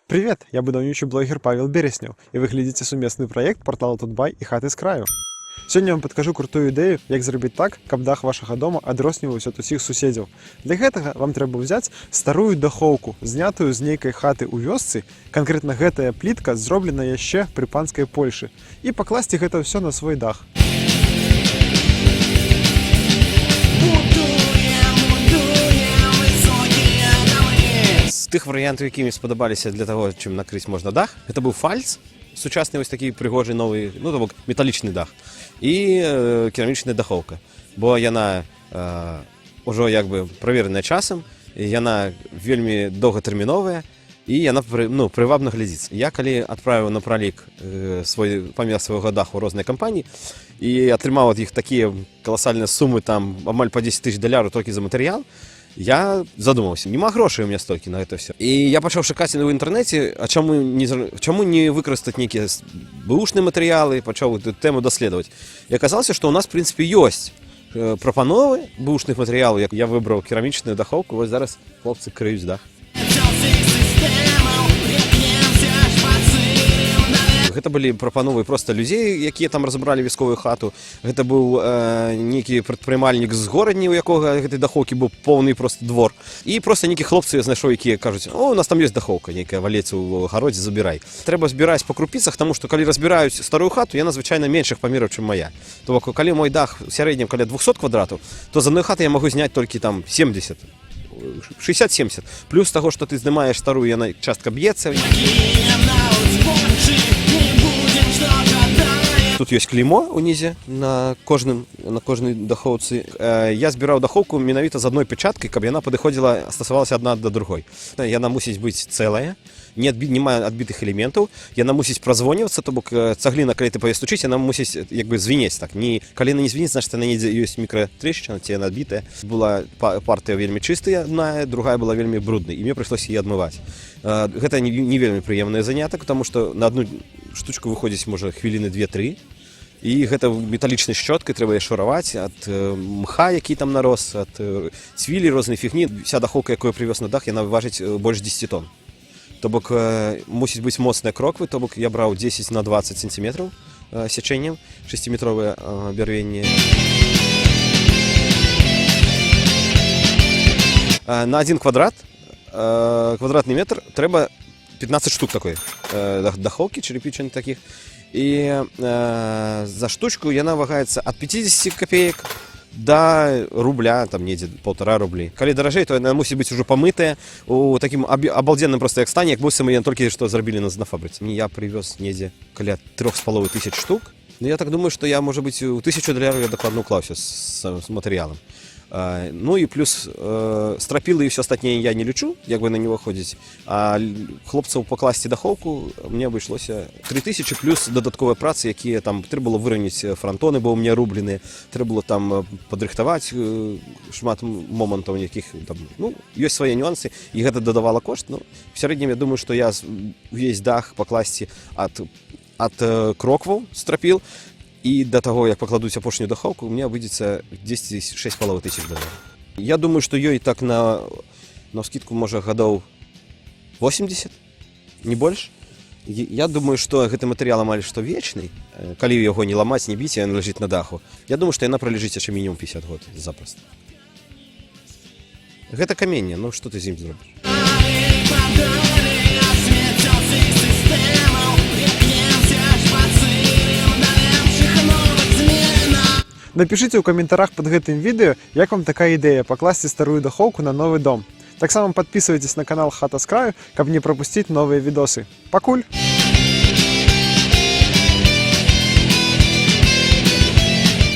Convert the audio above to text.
Привет, я будаўнічы блогер Павел Береснеў, і вы глядзіце сумесны праект портала Тутбай і хаты з краю. Сёння я вам падкажу крутую ідэю, як зрабіць так, каб дах вашага дома адрозніваўся ад усіх суседзяў. Для гэтага вам трэба ўзяць старую дахоўку, знятую з нейкай хаты ў вёсцы, канкрэтна гэтая плітка зроблена яшчэ пры панскай Польшы, і пакласці гэта ўсё на свой дах. З тых варыянтаў, які мне спадабаліся для таго, чым накрыць можна дах, гэта быў фальц, сучасны вось такі прыгожы новы, ну то бок металічны дах, і керамічная дахоўка, бо яна ўжо як бы правераная часам, яна вельмі доўгатэрміновая, і яна прывабна глядзіць. Я калі адправіў на пралік памер свайго даху розныя кампаніі і атрымаў ад іх такія каласальныя сумы, там амаль па 10 000 долараў толькі за матэрыял, я задумаўся, няма грошай у меня столькі на гэта ўсё. І я пачаў шукаць ў інтэрнэце, а чаму не выкарыстаць нейкія бэушныя матэрыялы, пачаў эту тэму даследаваць. І аказалася, што ў нас, в прынцыпе, ёсць прапановы бэушных матэрыялаў, як я выбраў керамічную дахоўку, вось зараз хлопцы крыюць дах. Гэта былі прапановы проста людзей, якія там разабралі вясковую хату. Гэта быў нейкі прадпрымальнік з горадні, у якога гэтай дахоўкі быў поўны проста двор. І проста нейкі хлопцы знайшоў, якія кажуць: "О, у нас там ёсць дахоўка, нейкая валецца ў гародзе, забірай". Трэба збіраць па крупіцах, таму што калі разбіраюць старую хату, яна звычайна меншых памераў, чым мая. То бок, калі мой дах у сярэднім каля 200 квадратаў, то з адной хаты я магу зняць толькі там 70. 60-70. Плюс таго, што ты здымаеш старую, яна частка б'ецца. Тут ёсць клеймо ўнізе на кожнай дахоўцы. Я збіраў дахоўку менавіта з адной печаткай, каб яна падыходзіла, стасавалася адна да другой. Яна мусіць быць цэлая, не мае адбітых элементаў, яна мусіць празвонівацца, то бок цагліна, калі ты паеш стучыць, яна мусіць як бы звінець так. Калі яна не звінець, значыць яна недзе ёсць мікратрэшчына, ці яна адбітая. Была партыя вельмі чыстая адна, другая была вельмі бруднай, і мне прыйшлося яе адмываць. Гэта не вельмі прыемны занятак, таму што на адну штучку выходзіць можа хвіліны 2-3. І гэта металічнай шчоткай трэба яе шураваць ад мха, які там нарос, ад цвілі, рознай фігні. Вся дахоўка, якую я прывёз на дах, яна важыць больш 10 тонн. То бок мусіць быць моцныя кроквы, то бок я браў 10 на 20 сантиметраў сячэннем, 6-метровае бярвенне. На 1 квадратны метр трэба 15 штук такой дахоўкі, чэрепічаных такіх. І за штучку яна вагаецца ад 50 копеек до рубля, там недзе 1,5 рублі. Калі даражэй, то яна мусіць быць ужо памытая у такім абалдзенным проста як стане, як быццам яны толькі што зрабілі на фабрыцы. Я прывёз недзе каля 3500 штук. Я так думаю, што я, можа быць, у 1000 долараў я дакладна ўклаўся з матэрыялам. Ну і плюс страпілы і ўсё астатняе я не лічу, як бы на него ходзіць, а хлопцаў пакласці дахоўку мне абышлося 3000 плюс дадатковыя працы, якія там трэба было выраўняць франтоны, бо ў мяне рубленыя, трэба было там падрыхтаваць шмат момантаў, якіх там, ёсць свае нюансы, і гэта дадавала кошт. В сярэднім я думаю, што я увесь дах пакласці ад крокваў страпіл, і да таго, як пакладуць апошнюю дахоўку, у меня выйдзецца 6,5 долараў. Я думаю, што ёй так на скідку, можа, гадоў 80, не больш. Я думаю, што гэты матэрыял амаль што вечны, калі яго не ламаць, не біць, ён ляжыць на даху. Я думаю, што яна пралежыць яшчэ мінімум 50 год запросто. Гэта каменне, што ты з ім зробіш? Напішыце ў каментарах пад гэтым відэо, як вам такая ідэя пакласці старую дахоўку на новы дом. Таксама падпісвайцеся на канал Хата з краю, каб не прапусціць новыя відосы. Пакуль!